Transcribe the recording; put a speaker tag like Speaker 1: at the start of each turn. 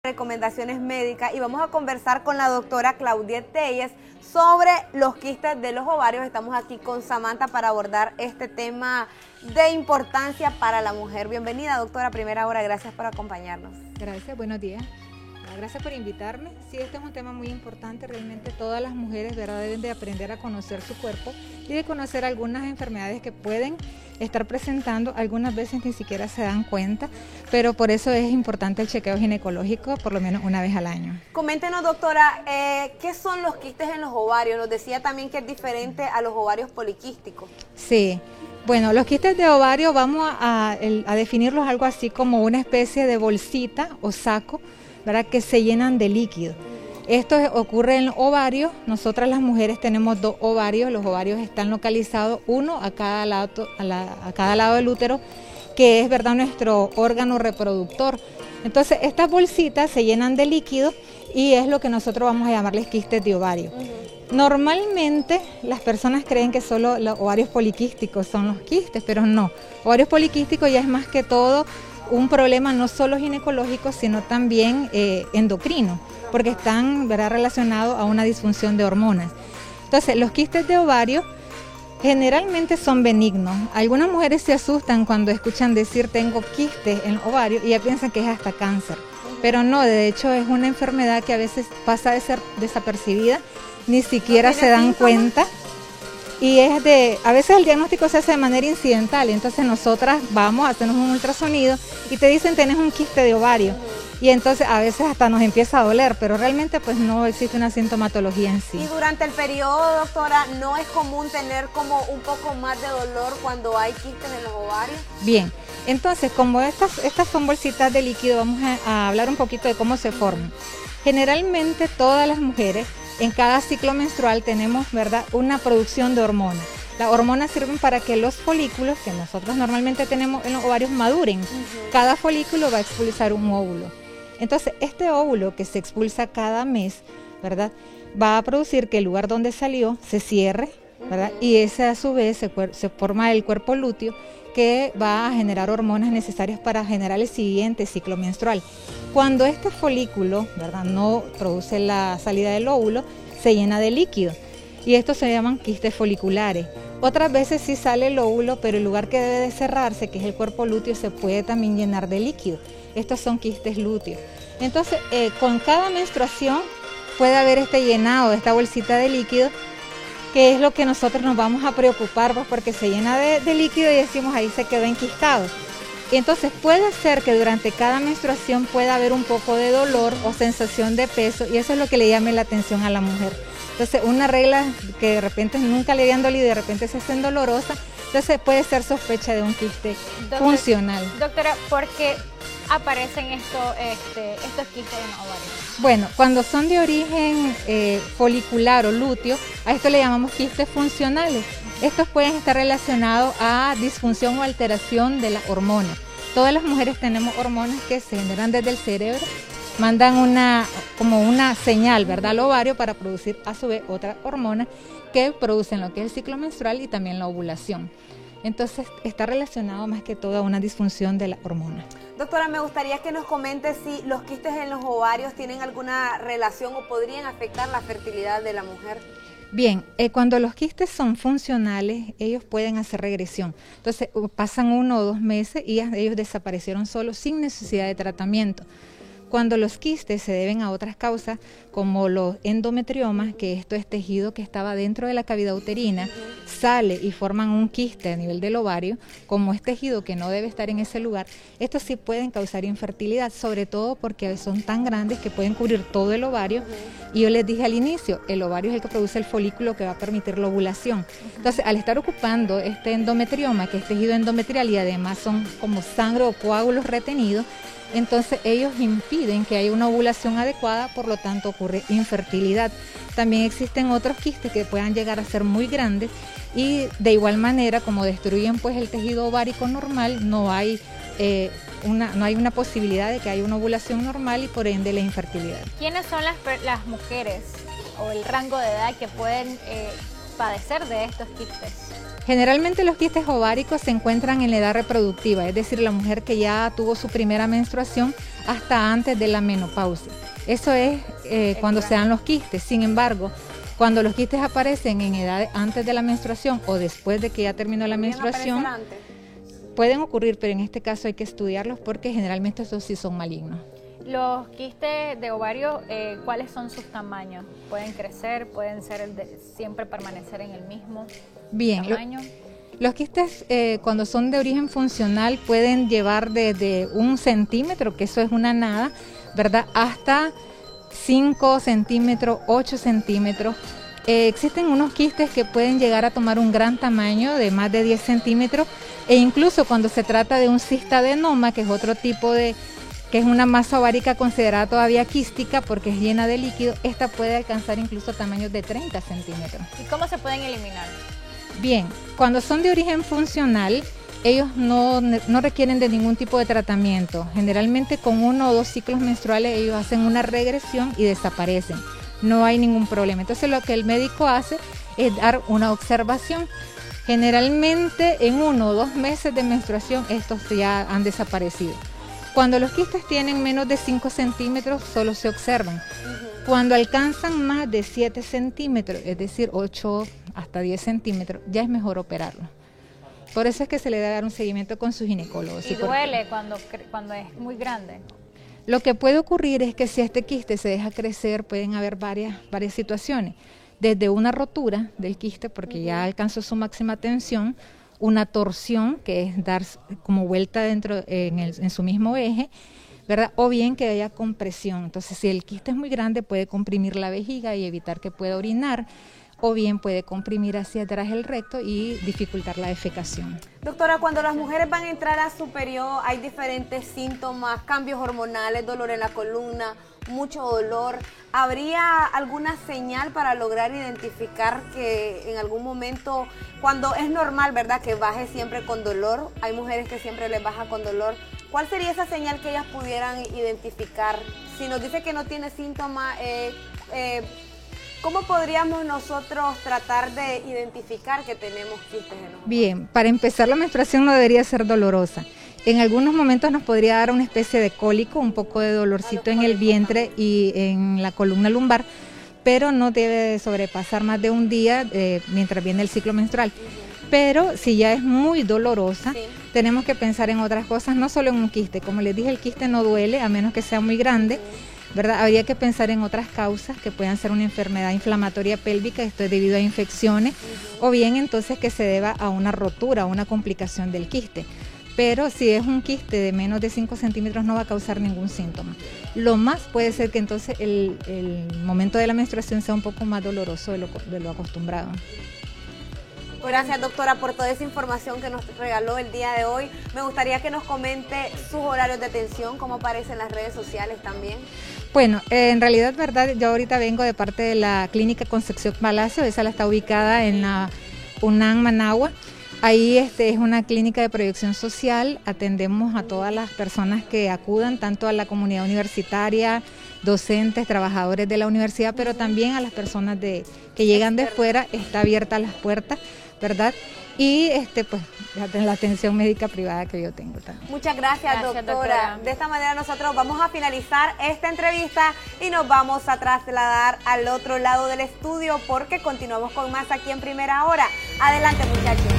Speaker 1: Recomendaciones médicas y vamos a conversar con la doctora Claudia Telles sobre los quistes de los ovarios. Estamos aquí con Samantha para abordar este tema de importancia para la mujer. Bienvenida, doctora, a Primera Hora, gracias por acompañarnos.
Speaker 2: Gracias, buenos días. Gracias por invitarme. Sí, este es un tema muy importante. Realmente todas las mujeres, ¿verdad?, deben de aprender a conocer su cuerpo y de conocer algunas enfermedades que pueden estar presentando. Algunas veces ni siquiera se dan cuenta, pero por eso es importante el chequeo ginecológico por lo menos una vez al año.
Speaker 1: Coméntenos, doctora, ¿qué son los quistes en los ovarios? Nos decía también que es diferente a los ovarios poliquísticos.
Speaker 2: Sí. Bueno, los quistes de ovario vamos a definirlos algo así como una especie de bolsita o saco, ¿verdad?, que se llenan de líquido. Esto ocurre en los ovarios. Nosotras las mujeres tenemos dos ovarios. Los ovarios están localizados uno a cada lado del útero, que es, ¿verdad?, nuestro órgano reproductor. Entonces estas bolsitas se llenan de líquido y es lo que nosotros vamos a llamarles quistes de ovario. Normalmente las personas creen que solo los ovarios poliquísticos son los quistes, pero no. Ovarios poliquísticos ya es más que todo un problema no solo ginecológico, sino también endocrino, porque están, ¿verdad?, relacionados a una disfunción de hormonas. Entonces, los quistes de ovario generalmente son benignos. Algunas mujeres se asustan cuando escuchan decir tengo quistes en el ovario y ya piensan que es hasta cáncer, pero no, de hecho es una enfermedad que a veces pasa de ser desapercibida, ni siquiera se dan cuenta. Y a veces el diagnóstico se hace de manera incidental, entonces nosotras vamos a hacernos un ultrasonido y te dicen tenés un quiste de ovario. Y entonces a veces hasta nos empieza a doler, pero realmente pues no existe una sintomatología en sí.
Speaker 1: Y durante el periodo, doctora, ¿no es común tener como un poco más de dolor cuando hay quistes en los ovarios?
Speaker 2: Bien, entonces como estas son bolsitas de líquido, vamos a hablar un poquito de cómo se forman. Generalmente todas las mujeres en cada ciclo menstrual tenemos, ¿verdad?, una producción de hormonas. Las hormonas sirven para que los folículos que nosotros normalmente tenemos en los ovarios maduren. Cada folículo va a expulsar un óvulo. Entonces, este óvulo que se expulsa cada mes, ¿verdad?, va a producir que el lugar donde salió se cierre, ¿verdad? Y ese a su vez se forma el cuerpo lúteo, que va a generar hormonas necesarias para generar el siguiente ciclo menstrual. Cuando este folículo, ¿verdad?, no produce la salida del óvulo, se llena de líquido y estos se llaman quistes foliculares. Otras veces sí sale el óvulo, pero el lugar que debe de cerrarse, que es el cuerpo lúteo, se puede también llenar de líquido. Estos son quistes lúteos. Entonces, con cada menstruación puede haber este llenado de esta bolsita de líquido, que es lo que nosotros nos vamos a preocupar, pues, porque se llena de líquido y decimos ahí se quedó enquistado. Y entonces puede ser que durante cada menstruación pueda haber un poco de dolor o sensación de peso, y eso es lo que le llame la atención a la mujer. Entonces una regla que de repente nunca le habían dolido y de repente se hacen dolorosa, entonces puede ser sospecha de un quiste funcional.
Speaker 3: Doctora, ¿por qué aparecen estos quistes en los ovarios?
Speaker 2: Bueno, cuando son de origen folicular o lúteo, a esto le llamamos quistes funcionales. Estos pueden estar relacionados a disfunción o alteración de las hormonas. Todas las mujeres tenemos hormonas que se generan desde el cerebro, mandan como una señal, ¿verdad?, al ovario para producir a su vez otras hormonas que producen lo que es el ciclo menstrual y también la ovulación. Entonces está relacionado más que todo a una disfunción de la hormona.
Speaker 1: Doctora, me gustaría que nos comente si los quistes en los ovarios tienen alguna relación o podrían afectar la fertilidad de la mujer.
Speaker 2: Bien, cuando los quistes son funcionales, ellos pueden hacer regresión. Entonces pasan 1 o 2 meses y ellos desaparecieron solos sin necesidad de tratamiento. Cuando los quistes se deben a otras causas, como los endometriomas, que esto es tejido que estaba dentro de la cavidad uterina, sale y forman un quiste a nivel del ovario, como es tejido que no debe estar en ese lugar, estos sí pueden causar infertilidad, sobre todo porque son tan grandes que pueden cubrir todo el ovario. Y yo les dije al inicio, el ovario es el que produce el folículo que va a permitir la ovulación. Entonces, al estar ocupando este endometrioma, que es tejido endometrial y además son como sangre o coágulos retenidos, entonces ellos impiden que haya una ovulación adecuada, por lo tanto ocurre infertilidad. También existen otros quistes que puedan llegar a ser muy grandes y de igual manera, como destruyen pues el tejido ovárico normal, no hay una posibilidad de que haya una ovulación normal y por ende la infertilidad.
Speaker 3: ¿Quiénes son las mujeres o el rango de edad que pueden padecer de estos quistes?
Speaker 2: Generalmente los quistes ováricos se encuentran en la edad reproductiva, es decir, la mujer que ya tuvo su primera menstruación hasta antes de la menopausia. Eso es cuando se dan los quistes. Sin embargo, cuando los quistes aparecen en edad antes de la menstruación o después de que ya terminó la menstruación, pueden ocurrir, pero en este caso hay que estudiarlos porque generalmente estos sí son malignos.
Speaker 3: Los quistes de ovario, ¿cuáles son sus tamaños? ¿Pueden crecer? ¿Pueden ser siempre permanecer en el mismo tamaño?
Speaker 2: Los quistes cuando son de origen funcional pueden llevar desde 1 centímetro, que eso es una nada, ¿verdad? Hasta 5 centímetros, 8 centímetros. Existen unos quistes que pueden llegar a tomar un gran tamaño de más de 10 centímetros e incluso cuando se trata de un cistadenoma, que es otro tipo de, que es una masa ovárica considerada todavía quística porque es llena de líquido, esta puede alcanzar incluso tamaños de 30 centímetros.
Speaker 3: ¿Y cómo se pueden eliminar?
Speaker 2: Bien, cuando son de origen funcional, ellos no requieren de ningún tipo de tratamiento. Generalmente con 1 o 2 ciclos menstruales ellos hacen una regresión y desaparecen. No hay ningún problema. Entonces lo que el médico hace es dar una observación. Generalmente en 1 o 2 meses de menstruación estos ya han desaparecido. Cuando los quistes tienen menos de 5 centímetros solo se observan. Cuando alcanzan más de 7 centímetros, es decir 8 hasta 10 centímetros, ya es mejor operarlo. Por eso es que se le debe dar un seguimiento con su ginecólogo.
Speaker 3: ¿Y duele cuando es muy grande?
Speaker 2: Lo que puede ocurrir es que si este quiste se deja crecer, pueden haber varias situaciones. Desde una rotura del quiste, porque ya alcanzó su máxima tensión, una torsión, que es dar como vuelta dentro en su mismo eje, ¿verdad? O bien que haya compresión. Entonces, si el quiste es muy grande, puede comprimir la vejiga y evitar que pueda orinar, o bien puede comprimir hacia atrás el recto y dificultar la defecación.
Speaker 1: Doctora, cuando las mujeres van a entrar a su periodo, hay diferentes síntomas, cambios hormonales, dolor en la columna, mucho dolor. ¿Habría alguna señal para lograr identificar que en algún momento, cuando es normal, ¿verdad?, que baje siempre con dolor? Hay mujeres que siempre les baja con dolor. ¿Cuál sería esa señal que ellas pudieran identificar? Si nos dice que no tiene síntomas, ¿cómo podríamos nosotros tratar de identificar que tenemos quistes en los ovarios?
Speaker 2: Bien, para empezar, la menstruación no debería ser dolorosa. En algunos momentos nos podría dar una especie de cólico, un poco de dolorcito en el vientre y en la columna lumbar, pero no debe sobrepasar más de un día mientras viene el ciclo menstrual. Pero si ya es muy dolorosa, tenemos que pensar en otras cosas, no solo en un quiste. Como les dije, el quiste no duele, a menos que sea muy grande, ¿verdad? Habría que pensar en otras causas que puedan ser una enfermedad inflamatoria pélvica, esto es debido a infecciones, o bien entonces que se deba a una rotura o una complicación del quiste. Pero si es un quiste de menos de 5 centímetros no va a causar ningún síntoma. Lo más puede ser que entonces el momento de la menstruación sea un poco más doloroso de lo acostumbrado.
Speaker 1: Gracias, doctora, por toda esa información que nos regaló el día de hoy. Me gustaría que nos comente sus horarios de atención, cómo aparecen en las redes sociales también.
Speaker 2: Bueno, en realidad, verdad, yo ahorita vengo de parte de la clínica Concepción Palacio, esa la está ubicada en la UNAM Managua. Ahí es una clínica de proyección social, atendemos a todas las personas que acudan, tanto a la comunidad universitaria, docentes, trabajadores de la universidad, pero también a las personas que llegan de fuera, está abierta las puertas, ¿verdad? Y pues la atención médica privada que yo tengo también.
Speaker 1: Muchas gracias, doctora. De esta manera nosotros vamos a finalizar esta entrevista y nos vamos a trasladar al otro lado del estudio porque continuamos con más aquí en Primera Hora. Adelante, muchachos.